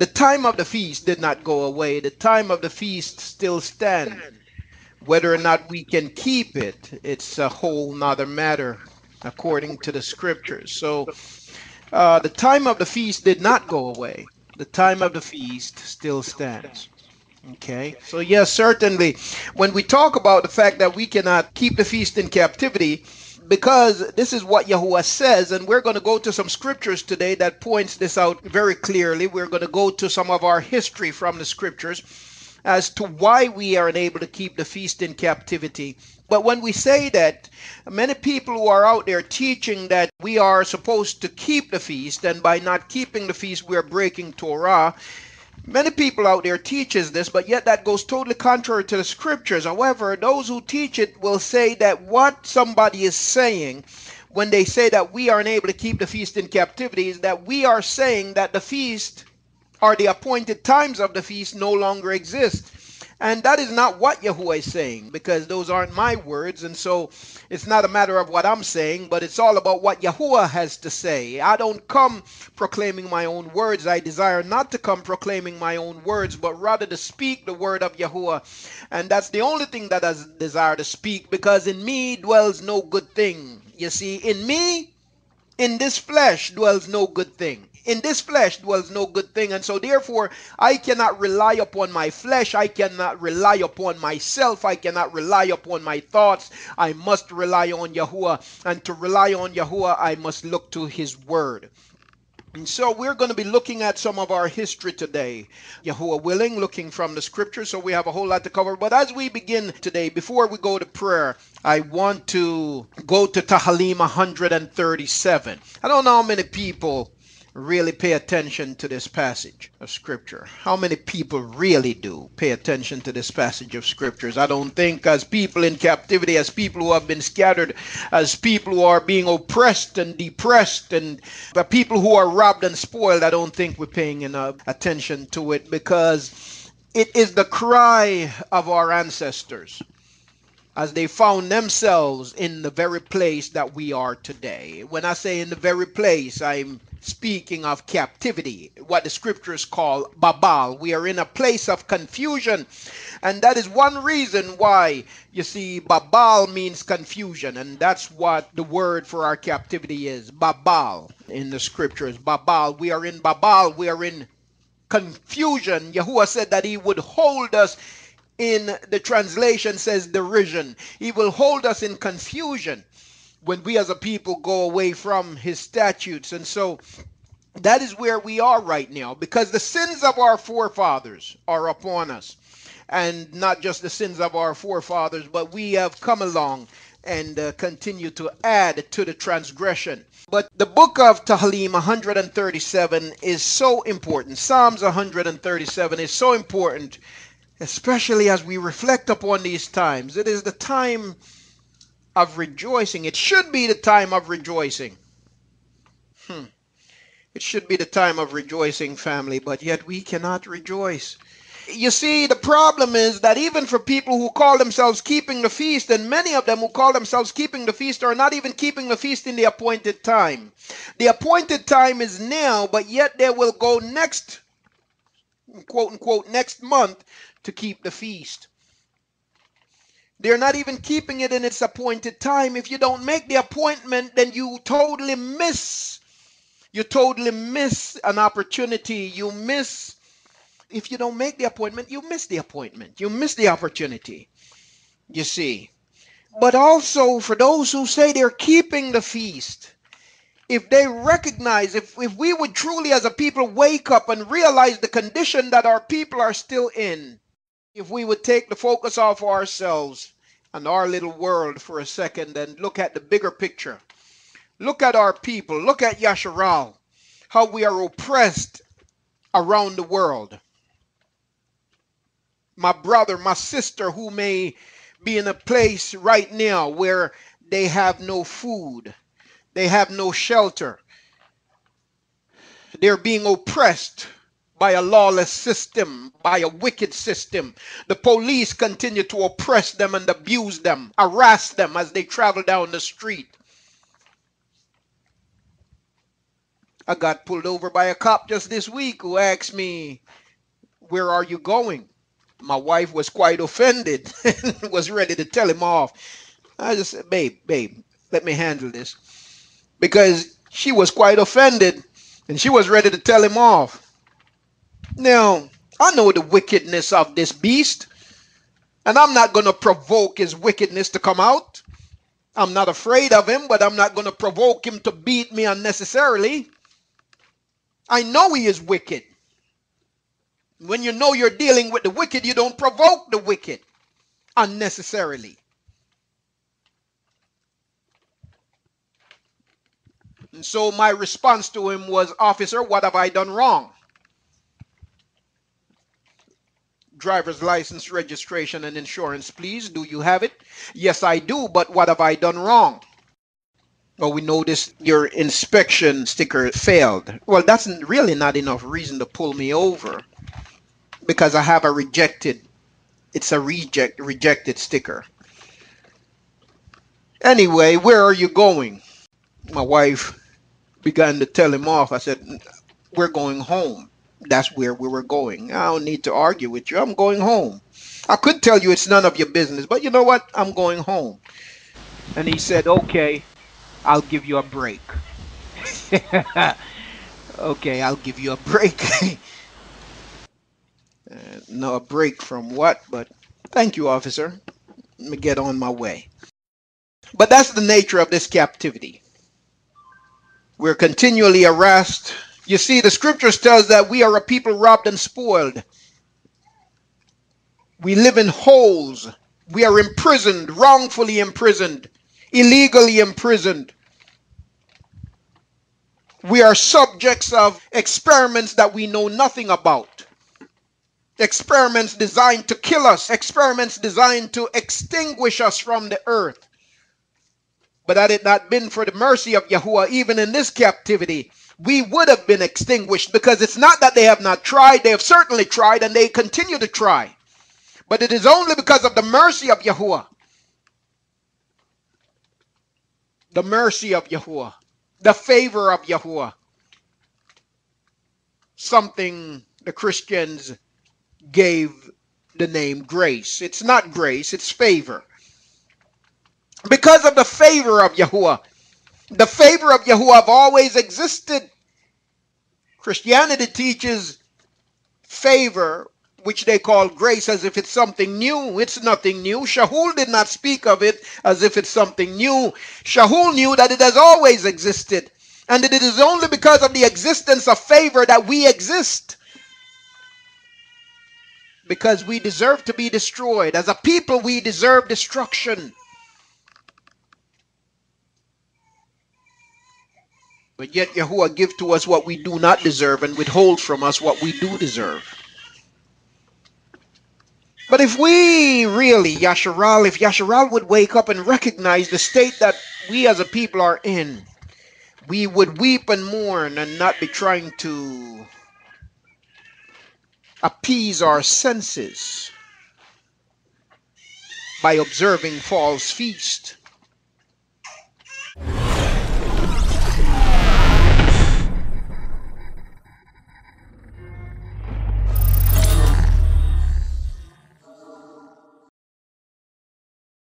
The time of the feast did not go away. The time of the feast still stands. Whether or not we can keep it, it's a whole nother matter according to the scriptures. So the time of the feast did not go away. The time of the feast still stands. Okay, so yes, certainly, when we talk about the fact that we cannot keep the feast in captivity, because this is what Yahuah says, and we're going to go to some scriptures today that points this out very clearly. We're going to go to some of our history from the scriptures as to why we are unable to keep the feast in captivity. But when we say that, many people who are out there teaching that we are supposed to keep the feast, and by not keeping the feast, we are breaking Torah. Many people out there teaches this, but yet that goes totally contrary to the scriptures. However, those who teach it will say that what somebody is saying when they say that we are unable to keep the feast in captivity is that we are saying that the feast or the appointed times of the feast no longer exist. And that is not what Yahuah is saying, because those aren't my words. And so it's not a matter of what I'm saying, but it's all about what Yahuah has to say. I don't come proclaiming my own words. I desire not to come proclaiming my own words, but rather to speak the word of Yahuah. And that's the only thing that I desire to speak, because in me dwells no good thing. You see, in me, in this flesh dwells no good thing. In this flesh dwells no good thing. And so therefore, I cannot rely upon my flesh. I cannot rely upon myself. I cannot rely upon my thoughts. I must rely on Yahuah. And to rely on Yahuah, I must look to his word. And so we're going to be looking at some of our history today, Yahuah willing, looking from the scriptures. So we have a whole lot to cover. But as we begin today, before we go to prayer, I want to go to Tahalim 137. I don't know how many people really pay attention to this passage of scripture. How many people really do pay attention to this passage of scriptures? I don't think, as people in captivity, as people who have been scattered, as people who are being oppressed and depressed, and the people who are robbed and spoiled, I don't think we're paying enough attention to it, because it is the cry of our ancestors as they found themselves in the very place that we are today. When I say in the very place, I'm speaking of captivity, what the scriptures call Babal. We are in a place of confusion, and that is one reason why, you see, Babal means confusion, and that's what the word for our captivity is, Babal, in the scriptures. Babal, we are in Babal, we are in confusion. Yahuah said that he would hold us, in the translation says derision. He will hold us in confusion when we as a people go away from his statutes. And so that is where we are right now, because the sins of our forefathers are upon us. And not just the sins of our forefathers, but we have come along and continue to add to the transgression. But the book of Tahalim 137 is so important. Psalms 137 is so important, especially as we reflect upon these times. It is the time of rejoicing. It should be the time of rejoicing. It should be the time of rejoicing, family, but yet we cannot rejoice. You see, the problem is that even for people who call themselves keeping the feast, and many of them who call themselves keeping the feast are not even keeping the feast in the appointed time. The appointed time is now, but yet they will go next, quote unquote, next month to keep the feast. They're not even keeping it in its appointed time. If you don't make the appointment, then you totally miss an opportunity. If you don't make the appointment, you miss the appointment. You miss the opportunity, you see. But also for those who say they're keeping the feast, if they recognize, if we would truly as a people wake up and realize the condition that our people are still in, if we would take the focus off ourselves and our little world for a second and look at the bigger picture. Look at our people. Look at Yashar'Al, how we are oppressed around the world. My brother, my sister who may be in a place right now where they have no food, they have no shelter. They're being oppressed by a lawless system, by a wicked system. The police continue to oppress them and abuse them, harass them as they travel down the street. I got pulled over by a cop just this week who asked me, "Where are you going?" My wife was quite offended and was ready to tell him off. I just said, babe, let me handle this. Because she was quite offended and she was ready to tell him off. Now, I know the wickedness of this beast, and I'm not going to provoke his wickedness to come out. I'm not afraid of him, but I'm not going to provoke him to beat me unnecessarily. I know he is wicked. When you know you're dealing with the wicked, you don't provoke the wicked unnecessarily. And so my response to him was, "Officer, what have I done wrong?" "Driver's license, registration, and insurance, please. Do you have it?" "Yes, I do, but what have I done wrong?" "Well, we noticed your inspection sticker failed." Well, that's really not enough reason to pull me over because I have a it's a rejected sticker. "Anyway, where are you going?" My wife began to tell him off. I said, "We're going home." That's where we were going. "I don't need to argue with you. I'm going home. I could tell you it's none of your business, but you know what? I'm going home." And he said, "Okay, I'll give you a break." Okay, I'll give you a break. No, a break from what? But thank you, officer. Let me get on my way. But that's the nature of this captivity. We're continually harassed. You see, the scriptures tells that we are a people robbed and spoiled. We live in holes. We are imprisoned, wrongfully imprisoned, illegally imprisoned. We are subjects of experiments that we know nothing about. Experiments designed to kill us. Experiments designed to extinguish us from the earth. But had it not been for the mercy of Yahuah, even in this captivity, we would have been extinguished, because it's not that they have not tried. They have certainly tried, and they continue to try. But it is only because of the mercy of Yahuah. The mercy of Yahuah. The favor of Yahuah. Something the Christians gave the name grace. It's not grace, it's favor. Because of the favor of Yahuah. The favor of Yahuah have always existed. Christianity teaches favor, which they call grace, as if it's something new. It's nothing new. Shahul did not speak of it as if it's something new. Shahul knew that it has always existed, and that it is only because of the existence of favor that we exist. Because we deserve to be destroyed. As a people, we deserve destruction. But yet Yahuah give to us what we do not deserve and withhold from us what we do deserve. But if we really, Yashar'Al, if Yashar'Al would wake up and recognize the state that we as a people are in, we would weep and mourn and not be trying to appease our senses by observing false feast.